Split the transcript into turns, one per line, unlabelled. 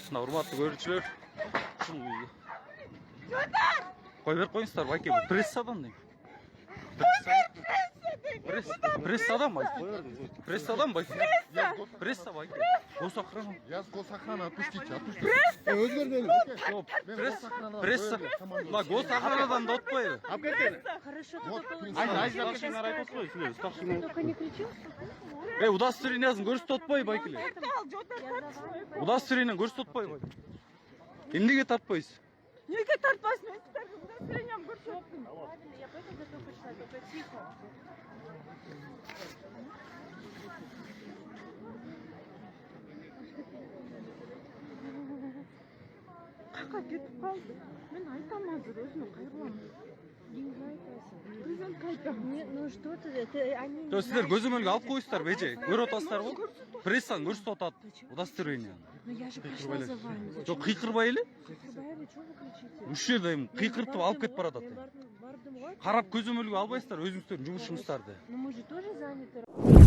Мына урматтуу көрүүчүлөр, кой берип коюңуздар, байке, бул прессадан дейм. Прессадан байке. Прессадан байке. Пресса байке. Госохрана.
Я с госохраны, отпустите, отпустите.
Пресса!
Пресса. Мына госохранадан да отпайды.
Хорошо, ты
Вот,
только
принцип.
только не кричи.
Удостоверениясын көрсөтүп отпой байкелер. Удостоверениени көрсөтүп отпой байке. Эмнеге тартпайсыз?
Неге тартпайсың? Мен сіздерге удостоверением көрсеттім.
Я поэтому готова прочитать, только тихо.
Қаққа кетіп қалды. Мен айтамын азыр, өзіме қайырыламын.
Деньги айтасың.
Өзім қайтамын.
Ну что ты, они...
Жок, сиздер көзөмөлгө алып коюңуздар, беже. Көрүп атасыздар го? Прессаны көрсөтүп атат. Удостоверениени.
Ну я же пришла за вами.
Жок, кыйкырбай эле.
Кырбай эле, чего вы кричите?
Ушул жерде эми кыйкыртып алып кетип баратат.
Бардым ғой.
Карап көзөмөлгө албайсыздар өзүңүздөрдүн жумушуңуздарды.
Ну мы же тоже заняты.